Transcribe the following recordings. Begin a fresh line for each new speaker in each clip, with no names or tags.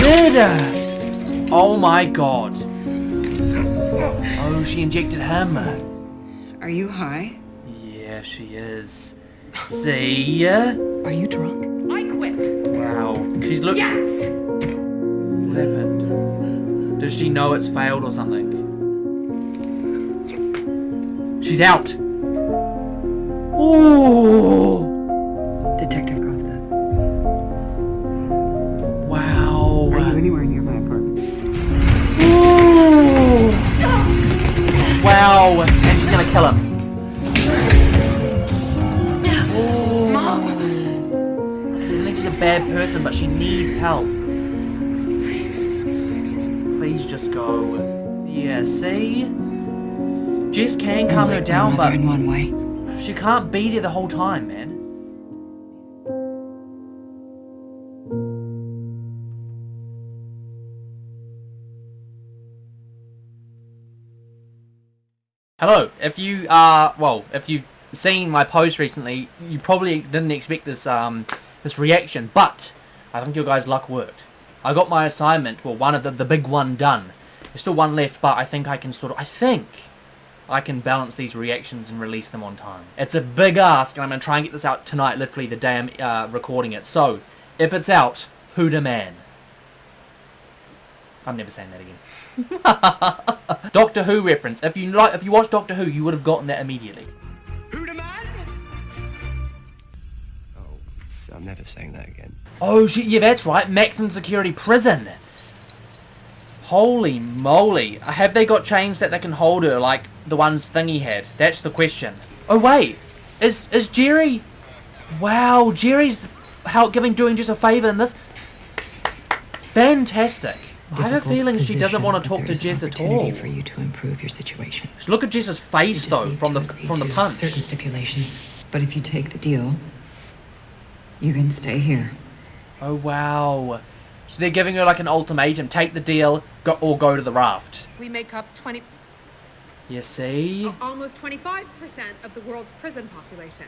did! Oh my god. Oh, she injected him.
Are you high?
Yeah, she is. See?
Are you drunk?
I quit.
Wow. She's looked...
Yeah.
What happened? Does she know it's failed or something? She's out! Ooh!
Detective Costa.
Wow.
Are you anywhere near my apartment?
Ooh! Wow. And she's gonna kill him.
Mom!
I don't think she's a bad person, but she needs help. Please just go. Yeah, see? Jess can calm her down, but
in one way.
she can't be there the whole time, man. Hello, if you if you've seen my post recently, you probably didn't expect this this reaction, but I think your guys' luck worked. I got my assignment, well, one of the big one done. There's still one left, but I think I can I can balance these reactions and release them on time. It's a big ask, and I'm going to try and get this out tonight, literally the day I'm recording it. So, if it's out, who da man? I'm never saying that again. Doctor Who reference. If you watch Doctor Who, you would have gotten that immediately.
Who the man? Oh, I'm never saying that again.
Oh shit, yeah, that's right. Maximum security prison. Holy moly. Have they got chains that they can hold her like the ones Thingy had? That's the question. Oh wait, is Jerry... Wow, Jerry's doing just a favour in this. Fantastic. I have a feeling she doesn't want to talk to Jess at all.
For you to improve your situation.
Just look at Jess's face though, from the punch.
Certain stipulations, but if you take the deal, you can stay here.
Oh wow. So they're giving her like an ultimatum. Take the deal, or go to the raft.
We make up
You see?
almost 25% of the world's prison population.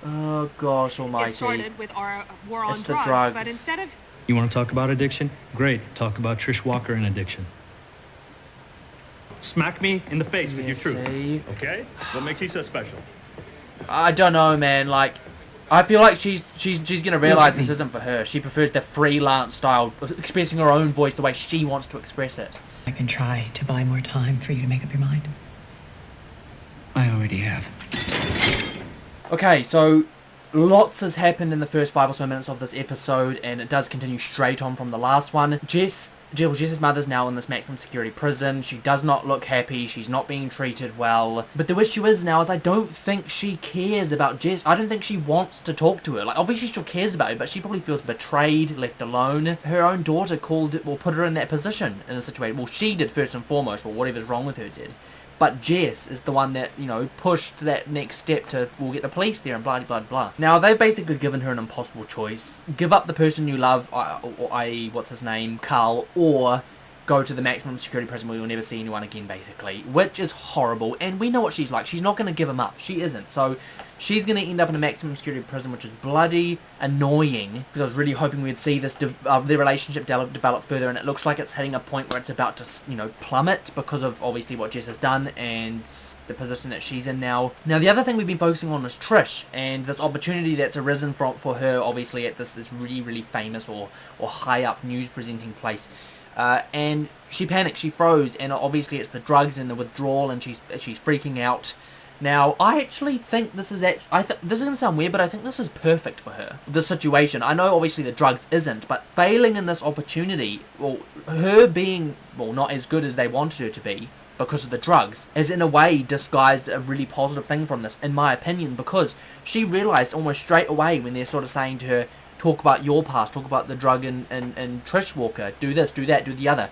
Oh gosh almighty.
It started with our war on
It's the
drugs,
drugs.
but instead of...
You want to talk about addiction? Great. Talk about Trish Walker and addiction. Smack me in the face with your truth.
See?
Okay? What makes you so special?
I don't know, man. Like, I feel like she's gonna realize this isn't for her. She prefers the freelance style, expressing her own voice the way she wants to express it.
I can try to buy more time for you to make up your mind.
I already have.
Okay, so lots has happened in the first 5 or so minutes of this episode, and it does continue straight on from the last one. Jess's mother's now in this maximum security prison. She does not look happy. She's not being treated well. But the issue is now is I don't think she cares about Jess. I don't think she wants to talk to her. Like, obviously she still cares about her, but she probably feels betrayed, left alone. Her own daughter put her in that position in a situation. Well, she did first and foremost, or whatever's wrong with her did. But Jess is the one that, you know, pushed that next step to, we'll get the police there and blah, blah, blah. Now, they've basically given her an impossible choice. Give up the person you love, i.e., what's his name, Carl, or go to the maximum security prison where you'll never see anyone again, basically. Which is horrible, and we know what she's like. She's not going to give him up. She isn't. So, she's going to end up in a maximum security prison, which is bloody annoying, because I was really hoping we'd see this their relationship develop further, and it looks like it's hitting a point where it's about to, you know, plummet because of obviously what Jess has done and the position that she's in now. Now, the other thing we've been focusing on is Trish, and this opportunity that's arisen for her, obviously, at this really, really famous or high-up news-presenting place. And she panicked, she froze, and obviously it's the drugs and the withdrawal, and she's freaking out. Now, I actually think this is this is going to sound weird, but I think this is perfect for her, this situation. I know obviously the drugs isn't, but failing in this opportunity, well, her being, well, not as good as they wanted her to be because of the drugs, is in a way disguised a really positive thing from this, in my opinion, because she realised almost straight away when they're sort of saying to her, talk about your past, talk about the drug and Trish Walker, do this, do that, do the other.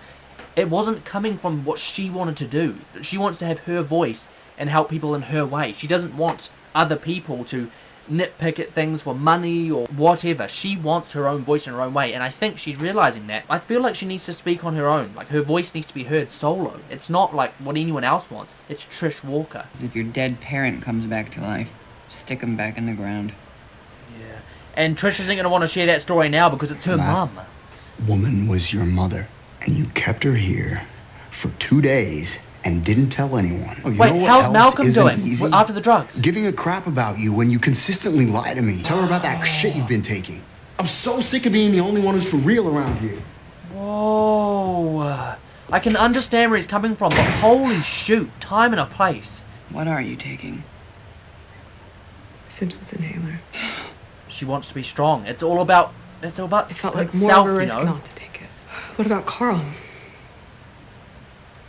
It wasn't coming from what she wanted to do. She wants to have her voice and help people in her way. She doesn't want other people to nitpick at things for money or whatever. She wants her own voice in her own way, and I think she's realising that. I feel like she needs to speak on her own. Like, her voice needs to be heard solo. It's not like what anyone else wants. It's Trish Walker.
If your dead parent comes back to life, stick him back in the ground.
Yeah. And Trish isn't going to want to share that story now because it's her mum.
woman was your mother, and you kept her here for 2 days and didn't tell anyone. Oh, you
Wait,
know what
how's
else
Malcolm
isn't
doing
easy?
after the drugs?
Giving a crap about you when you consistently lie to me. Tell her about that shit you've been taking. I'm so sick of being the only one who's for real around here.
Whoa. I can understand where he's coming from, but holy shoot, time and a place.
What are you taking?
Simpson's inhaler.
She wants to be strong. It's all about
It felt like more
self,
of a
you
risk
know?
not to take it. What about Carl?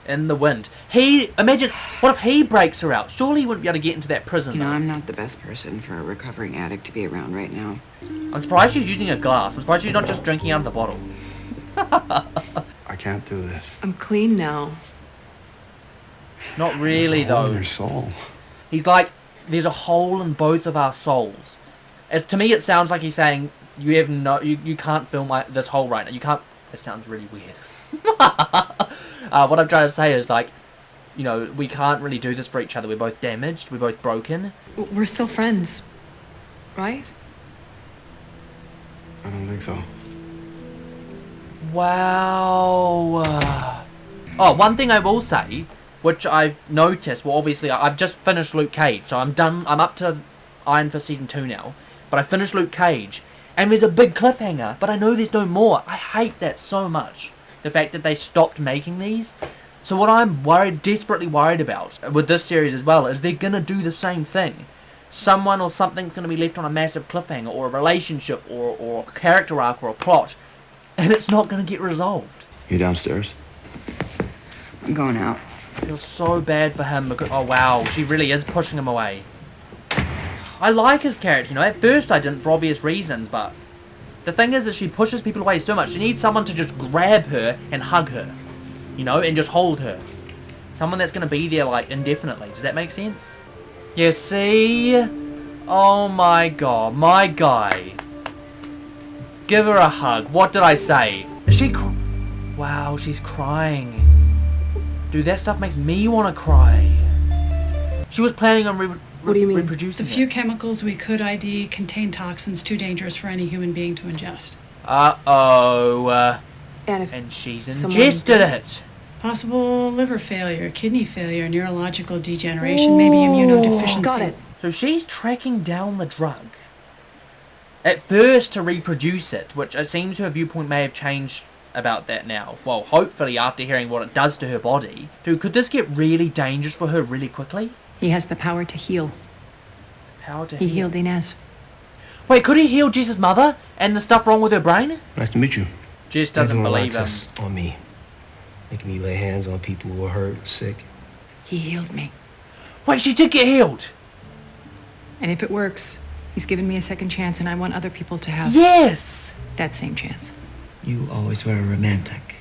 In the wind. Imagine, what if he breaks her out? Surely he wouldn't be able to get into that prison.
You know,
though.
I'm not the best person for a recovering addict to be around right now.
I'm surprised she's using a glass. I'm surprised she's not just drinking out of the bottle.
I can't do this.
I'm clean now.
Not really,
There's a hole in
though.
your soul.
He's like, there's a hole in both of our souls. To me, it sounds like he's saying, you can't fill this hole right now. You can't. It sounds really weird. What I'm trying to say is, like, you know, we can't really do this for each other. We're both damaged. We're both broken.
We're still friends, right?
I don't think so.
Wow. Oh, one thing I will say, which I've noticed, well, obviously, I've just finished Luke Cage, so I'm done. I'm up to Iron Fist Season 2 now. But I finished Luke Cage, and there's a big cliffhanger, but I know there's no more. I hate that so much. The fact that they stopped making these. So what I'm desperately worried about with this series as well is they're going to do the same thing. Someone or something's going to be left on a massive cliffhanger, or a relationship, or a character arc, or a plot, and it's not going to get resolved.
You downstairs?
I'm going out.
I feel so bad for him because, oh wow, she really is pushing him away. I like his character, you know, at first I didn't for obvious reasons, but the thing is that she pushes people away so much. She needs someone to just grab her and hug her, you know, and just hold her. Someone that's going to be there, like, indefinitely. Does that make sense? You see? Oh my god, my guy. Give her a hug. What did I say? Is she wow, she's crying. Dude, that stuff makes me want to cry. She was planning on
What do you mean?
reproducing
The few
it.
chemicals we could ID contain toxins too dangerous for any human being to ingest.
Uh-oh.
And if
And she's
Someone
ingested
did.
it.
Possible liver failure, kidney failure, neurological degeneration, maybe immunodeficiency.
got it.
So she's tracking down the drug. At first to reproduce it, which it seems her viewpoint may have changed about that now. Well, hopefully after hearing what it does to her body. Dude, could this get really dangerous for her really quickly?
He has the power to heal.
Power to
He
heal.
healed Inez.
Wait, could he heal Jess's mother and the stuff wrong with her brain?
Nice to meet you.
Jess doesn't
They're doing
believe
a lot
him.
of tests on me. Making me lay hands on people who are hurt, sick.
He healed me.
Wait, she did get healed.
And if it works, he's given me a second chance, and I want other people to have
Yes.
that same chance.
You always were a romantic.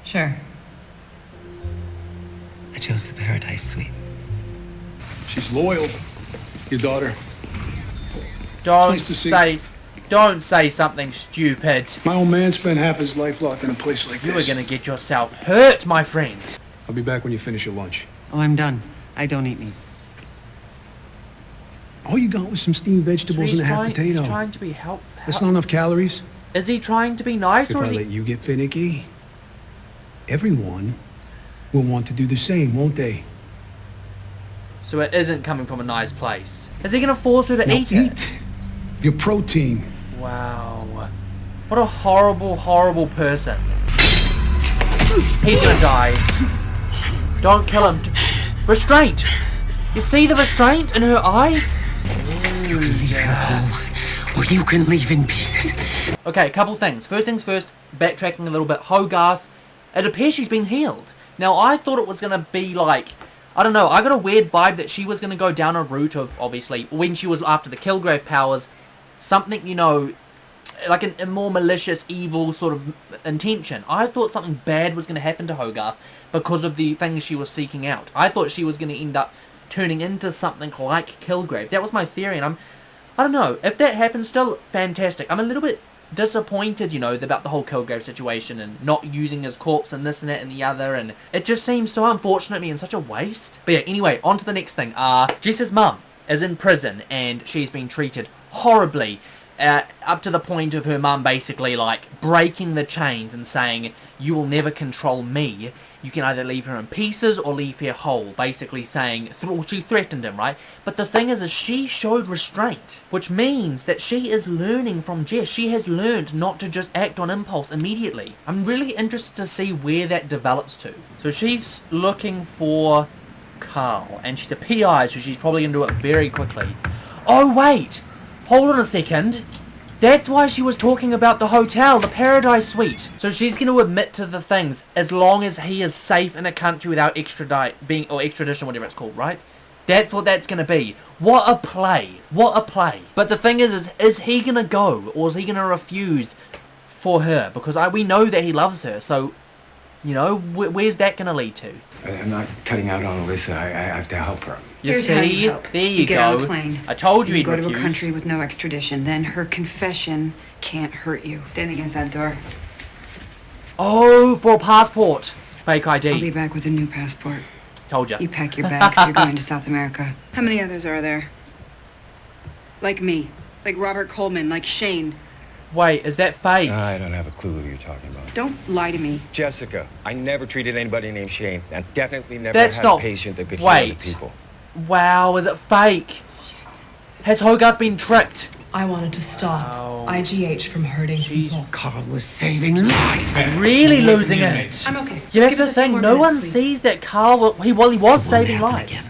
Sure.
I chose the Paradise Suite.
She's loyal, your daughter.
Don't
nice to see.
don't say something stupid.
My old man spent half his life locked in a place like
You
this.
are gonna get yourself hurt, my friend.
I'll be back when you finish your lunch.
Oh, I'm done. I don't eat meat.
All you got was some steamed vegetables and a half potato.
He's trying to be
That's not enough calories.
Is he trying to be nice,
If
or
I
is
let
he...
you get finicky, everyone will want to do the same, won't they?
So it isn't coming from a nice place. Is he gonna force her to
Now
eat it?
eat your protein.
Wow. What a horrible, horrible person. He's gonna die. Don't kill him. Restraint! You see the restraint in her eyes?
Or you can leave in pieces.
Okay, a couple things. First things first, backtracking a little bit. Hogarth, it appears she's been healed. Now, I thought it was going to be like, I don't know, I got a weird vibe that she was going to go down a route of, obviously, when she was after the Kilgrave powers, something, you know, like a more malicious, evil sort of intention. I thought something bad was going to happen to Hogarth because of the things she was seeking out. I thought she was going to end up turning into something like Kilgrave. That was my theory, and I don't know, if that happens, still fantastic. I'm a little bit disappointed, you know, about the whole Kilgrave situation and not using his corpse and this and that and the other, and it just seems so unfortunate to me and such a waste. But yeah, anyway, on to the next thing. Jess's mum is in prison and she's been treated horribly. up to the point of her mum basically like breaking the chains and saying, you will never control me. You can either leave her in pieces or leave her whole. Basically saying, she threatened him, right? But the thing is she showed restraint, which means that she is learning from Jess. She has learned not to just act on impulse immediately. I'm really interested to see where that develops to. So she's looking for Carl, and she's a PI, so she's probably going to do it very quickly. Oh, wait! Hold on a second. That's why she was talking about the hotel, the Paradise Suite. So she's going to admit to the things as long as he is safe in a country without extradition, whatever it's called, right? That's what that's going to be. What a play. What a play. But the thing is he going to go, or is he going to refuse for her? Because we know that he loves her, so, you know, where's that going to lead to?
I'm not cutting out on Alyssa. I have to help her.
You
Here's how
see?
you help.
There you
get
go.
on a plane.
I told you he'd
go to
refuse.
a country with no extradition. Then her confession can't hurt you. Stand against that door.
Oh, for a passport. Fake ID.
I'll be back with a new passport.
Told ya.
You pack your bags. You're going to South America. How many others are there? Like me. Like Robert Coleman. Like Shane.
Wait, is that fake?
I don't have a clue who you're talking about.
Don't lie to me.
Jessica, I never treated anybody named Shane. And definitely never
That's
had
not...
a patient that could heal other people.
Wow, is it fake? Has Hogarth been tricked?
I wanted to stop IGH from hurting people.
Carl was saving lives.
Really losing it.
I'm okay.
Yeah, that's the thing. No one sees that Carl... He was saving lives.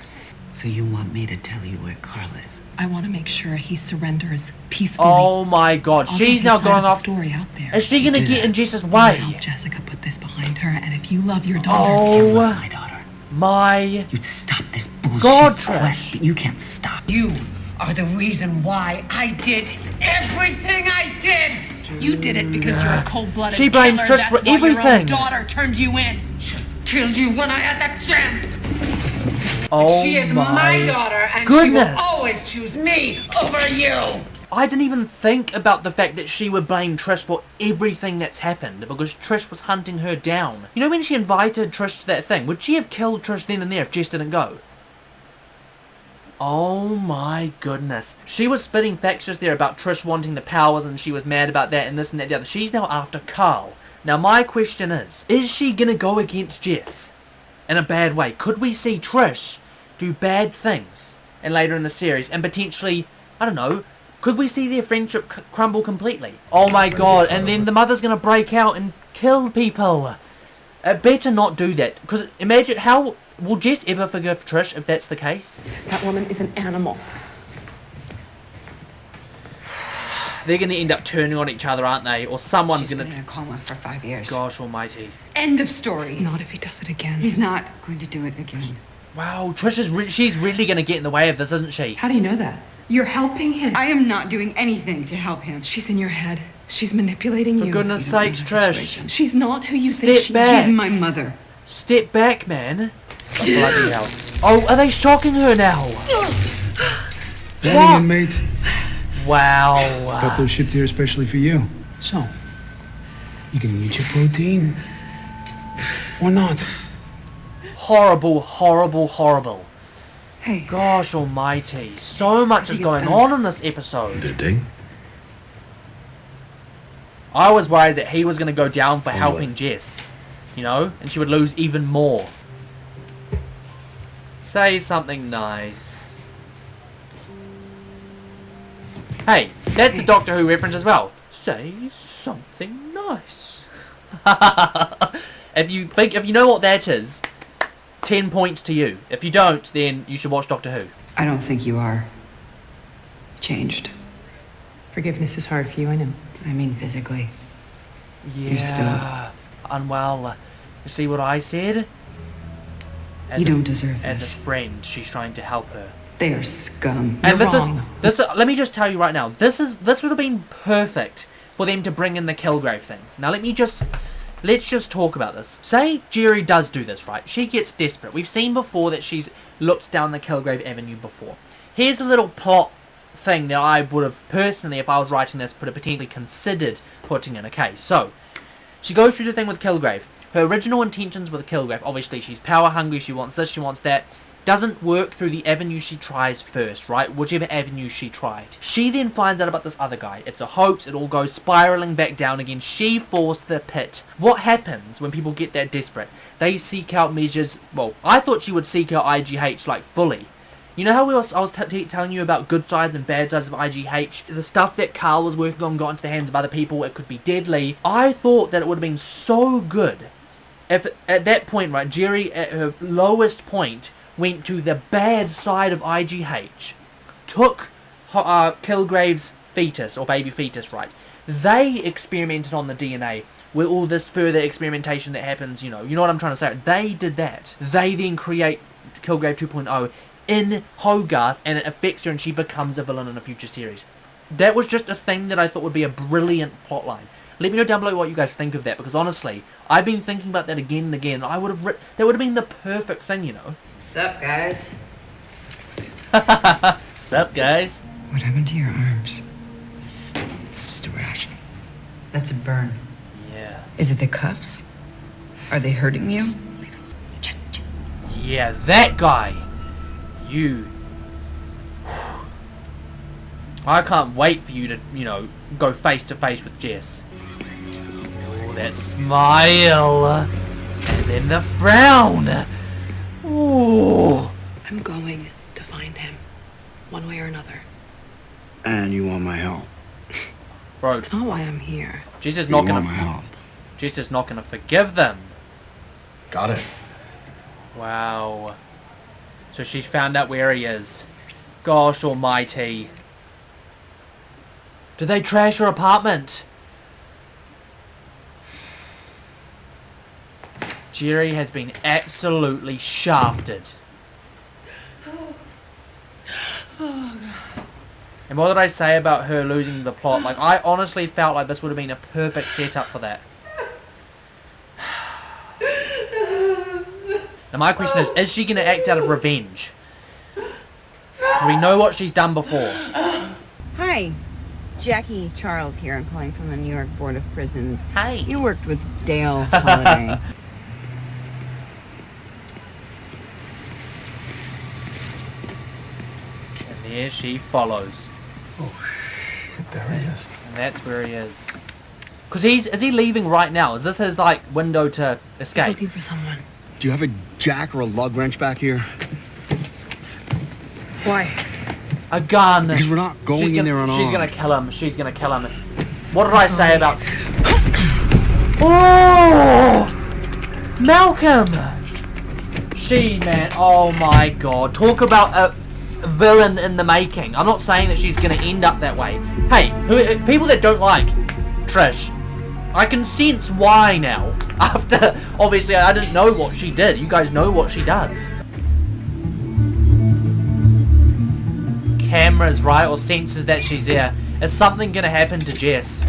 So you want me to tell you where Carl is?
I want to make sure he surrenders peacefully.
Oh my god,
I'll
she's
get
now
his side
going
of the
off...
story out there.
Is she gonna get in Jess's
I'll
way?
help Jessica put this behind her, and if you love your daughter...
Oh,
My daughter.
You'd stop this bullshit
God,
quest,
Trish.
but you can't stop.
You are the reason why I did everything I did.
You did it because you're a cold-blooded
She blames
killer.
Trish for
That's why your
everything.
own daughter turned you in.
Killed you when I had the chance.
Oh
She is my daughter, and
goodness.
she will always choose me over you.
I didn't even think about the fact that she would blame Trish for everything that's happened because Trish was hunting her down. You know when she invited Trish to that thing, would she have killed Trish then and there if Jess didn't go? Oh my goodness. She was spitting facts just there about Trish wanting the powers and she was mad about that and this and that and the other. She's now after Carl. Now my question is she gonna go against Jess in a bad way? Could we see Trish do bad things and later in the series and potentially, I don't know, could we see their friendship crumble completely? Oh my god, and then the mother's gonna break out and kill people. Better not do that, because imagine how... Will Jess ever forgive Trish if that's the case?
That woman is an animal.
They're gonna end up turning on each other, aren't they? Or someone's
She's
gonna...
been in a coma for 5 years.
Gosh almighty.
End of story.
Not if he does it again.
He's not going to do it again.
Wow, Trish is she's really gonna get in the way of this, isn't she?
How do you know that? You're helping him.
I am not doing anything to help him.
She's in your head. She's manipulating
For
you.
goodness
You don't know
sakes,
the
Trish.
situation.
She's not who you think
Step
she
back.
is.
She's my mother.
Step back, man. Oh, bloody hell. Oh, are they shocking her now?
Morning, inmate.
Wow.
Couple shipped here especially for you. So, you gonna eat your protein? Or not?
Horrible, horrible, horrible.
Hey.
Gosh almighty. So much is
think it's
going
done.
on in this episode.
Ding?
I was worried that he was going to go down for helping Jess. You know? And she would lose even more. Say something nice. Hey, that's a Doctor Who reference as well. Say something nice. If you know what that is, 10 points to you. If you don't, then you should watch Doctor Who.
I don't think you are changed.
Forgiveness is hard for you, I know.
I mean physically.
Yeah.
You're still
unwell. You see what I said?
You don't deserve
As
this.
a friend, she's trying to help her.
They are scum.
And
You're
this
wrong.
is let me just tell you right now, this would have been perfect for them to bring in the Kilgrave thing. Now let's just talk about this. Say Jerry does do this, right? She gets desperate. We've seen before that she's looked down the Kilgrave Avenue before. Here's a little plot thing that I would have personally, if I was writing this, would have potentially considered putting in. Okay, so she goes through the thing with Kilgrave. Her original intentions with Kilgrave, obviously she's power hungry, she wants this, she wants that. doesn't work through the avenue she tries first, right? Whichever avenue she tried. She then finds out about this other guy. It's a hoax. It all goes spiraling back down again. She falls to the pit. What happens when people get that desperate? They seek out measures. Well, I thought she would seek out IGH like fully. You know how I was telling you about good sides and bad sides of IGH? The stuff that Carl was working on got into the hands of other people. It could be deadly. I thought that it would have been so good if at that point, right, Jerry at her lowest point went to the bad side of IGH, took Kilgrave's fetus, or baby fetus, right? They experimented on the DNA with all this further experimentation that happens, you know what I'm trying to say? They did that. They then create Kilgrave 2.0 in Hogarth, and it affects her and she becomes a villain in a future series. That was just a thing that I thought would be a brilliant plotline. Let me know down below what you guys think of that, because honestly, I've been thinking about that again and again. That would have been the perfect thing, you know.
Sup, guys?
Sup, guys?
What happened to your arms? It's just a rash. That's a burn.
Yeah.
Is it the cuffs? Are they hurting you?
Yeah, that guy. You. I can't wait for you to, go face to face with Jess. Oh, that smile. And then the frown. Ooh.
I'm going to find him, one way or another.
And you want my help?
Bro,
It's not why I'm here.
Jess is
You
not
want
gonna.
my help?
Jess is not gonna forgive them.
Got it.
Wow. So she found out where he is. Gosh almighty. Did they trash her apartment? Jerry has been absolutely shafted. And what did I say about her losing the plot? Like, I honestly felt like this would have been a perfect setup for that. Now my question is she going to act out of revenge? Do we know what she's done before?
Hi. Jackie Charles here. I'm calling from the New York Board of Prisons.
Hi.
You worked with Dale Holiday.
And there she follows.
Oh, shit, there he is.
And that's where he is. Because is he leaving right now? Is this his, like, window to
He's
escape?
looking for someone.
Do you have a jack or a lug wrench back here?
Why?
A gun.
Because we're not going in there unarmed.
She's gonna kill him. She's gonna kill him. What did I say about... Oh! Malcolm! Man, oh my god. Talk about a villain in the making. I'm not saying that she's gonna end up that way. Hey, people that don't like Trish, I can sense why now. After, obviously, I didn't know what she did. You guys know what she does. Cameras, right, or senses that she's there. Is something gonna happen to Jess?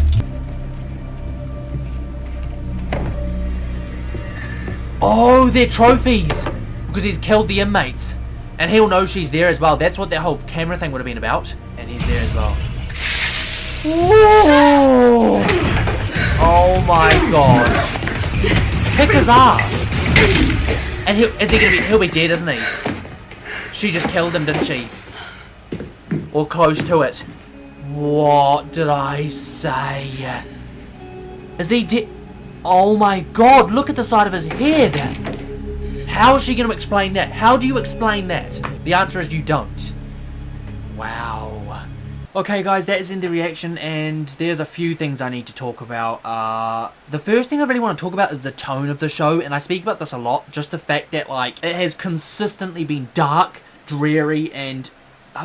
Oh, they're trophies! Because he's killed the inmates. And he'll know she's there as well. That's what that whole camera thing would have been about. And he's there as well. Whoa! Oh my god. Kick his ass. And he'll be dead, isn't he? She just killed him, didn't she? Or close to it. What did I say? Is he dead? Oh my god, look at the side of his head. How is she going to explain that? How do you explain that? The answer is you don't. Wow. Okay guys, that is in the reaction, and there's a few things I need to talk about. The first thing I really want to talk about is the tone of the show, and I speak about this a lot, just the fact that, like, it has consistently been dark, dreary, and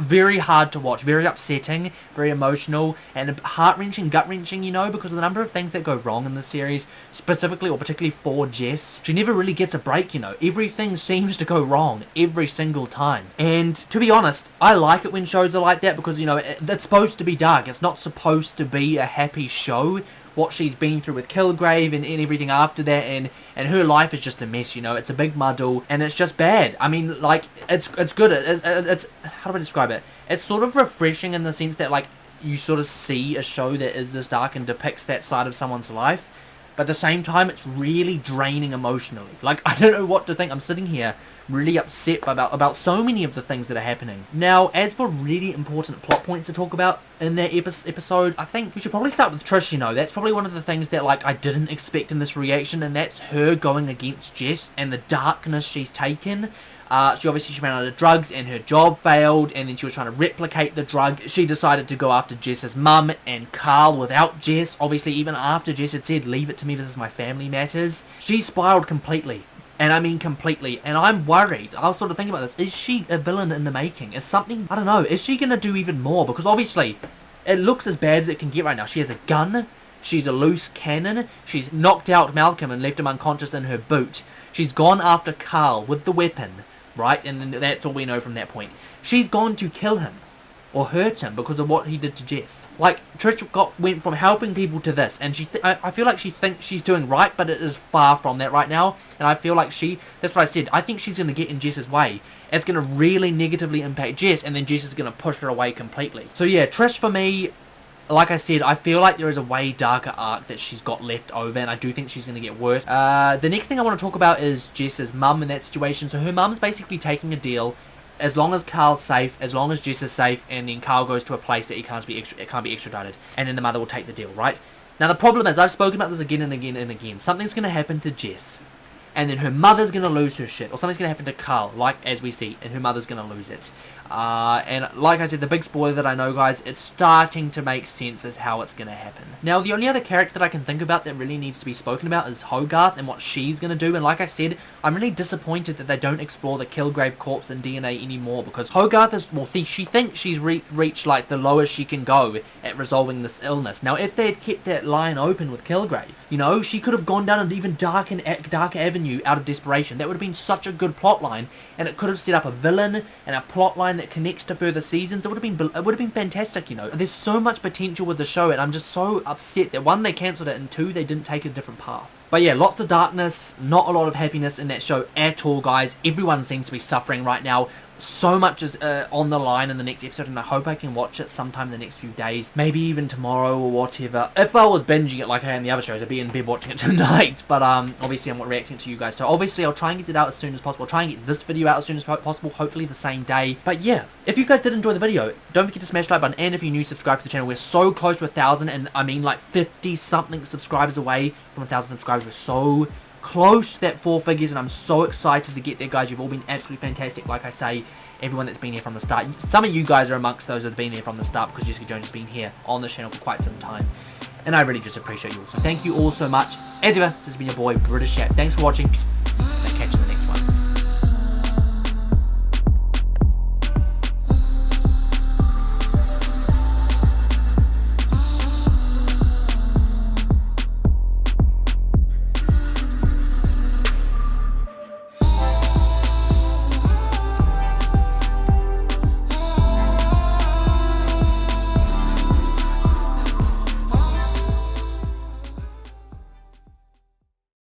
very hard to watch, very upsetting, very emotional, and heart-wrenching, gut-wrenching, because of the number of things that go wrong in the series, specifically or particularly for Jess. She never really gets a break, everything seems to go wrong every single time. And to be honest, I like it when shows are like that, because, it's supposed to be dark, it's not supposed to be a happy show. What she's been through with Kilgrave and everything after that, and her life is just a mess, it's a big muddle, and it's just bad. I mean, like, it's good, it's, how do I describe it? It's sort of refreshing in the sense that, like, you sort of see a show that is this dark and depicts that side of someone's life, but at the same time, it's really draining emotionally. Like, I don't know what to think. I'm sitting here really upset about so many of the things that are happening. Now, as for really important plot points to talk about in that episode, I think we should probably start with Trish. You know, that's probably one of the things that, like, I didn't expect in this reaction, and that's her going against Jess and the darkness she's taken. She ran out of drugs and her job failed, and then she was trying to replicate the drug. She decided to go after Jess's mum and Carl without Jess. Obviously, even after Jess had said, leave it to me, this is my family matters. She spiraled completely. And I mean completely. And I'm worried. I was sort of thinking about this. Is she a villain in the making? Is something, I don't know, is she going to do even more? Because obviously, it looks as bad as it can get right now. She has a gun. She's a loose cannon. She's knocked out Malcolm and left him unconscious in her boot. She's gone after Carl with the weapon. Right, and that's all we know from that point. She's gone to kill him or hurt him because of what he did to Jess. Like, Trish went from helping people to this, and I feel like she thinks she's doing right, but it is far from that right now. And I feel like that's what I said, I think she's going to get in Jess's way. It's going to really negatively impact Jess, and then Jess is going to push her away completely. So yeah, Trish for me, like I said, I feel like there is a way darker arc that she's got left over, and I do think she's going to get worse. The next thing I want to talk about is Jess's mum in that situation. So her mum's basically taking a deal, as long as Carl's safe, as long as Jess is safe, and then Carl goes to a place that it can't be extradited, and then the mother will take the deal, right? Now the problem is, I've spoken about this again and again and again, something's going to happen to Jess, and then her mother's going to lose her shit, or something's going to happen to Carl, like as we see, and her mother's going to lose it. And like I said, the big spoiler that I know, guys, it's starting to make sense as how it's going to happen. Now, the only other character that I can think about that really needs to be spoken about is Hogarth and what she's going to do. And like I said, I'm really disappointed that they don't explore the Kilgrave corpse and DNA anymore, because Hogarth is, well, she thinks she's reached like the lowest she can go at resolving this illness. Now, if they had kept that line open with Kilgrave, you know, she could have gone down an even darker avenue out of desperation. That would have been such a good plot line, and it could have set up a villain and a plot line that connects to further seasons. It would have been fantastic, you know. There's so much potential with the show, and I'm just so upset that one, they cancelled it, and two, they didn't take a different path. But yeah, lots of darkness, not a lot of happiness in that show at all, guys. Everyone seems to be suffering right now. So much is on the line in the next episode, and I hope I can watch it sometime in the next few days, maybe even tomorrow or whatever. If I was binging it like I am the other shows, I'd be in bed watching it tonight, but obviously I'm reacting to you guys, so obviously I'll try and get it out as soon as possible. I'll try and get this video out as soon as possible, hopefully the same day. But yeah, if you guys did enjoy the video, don't forget to smash the like button, and if you're new, subscribe to the channel. We're so close to 1,000, and I mean like 50 something subscribers away from 1,000 subscribers. We're so close to that 4 figures, and I'm so excited to get there, guys. You've all been absolutely fantastic, like I say, everyone that's been here from the start. Some of you guys are amongst those that have been here from the start, because Jessica Jones has been here on the channel for quite some time, and I really just appreciate you all. So thank you all so much. As ever, this has been your boy BritishChap. Thanks for watching.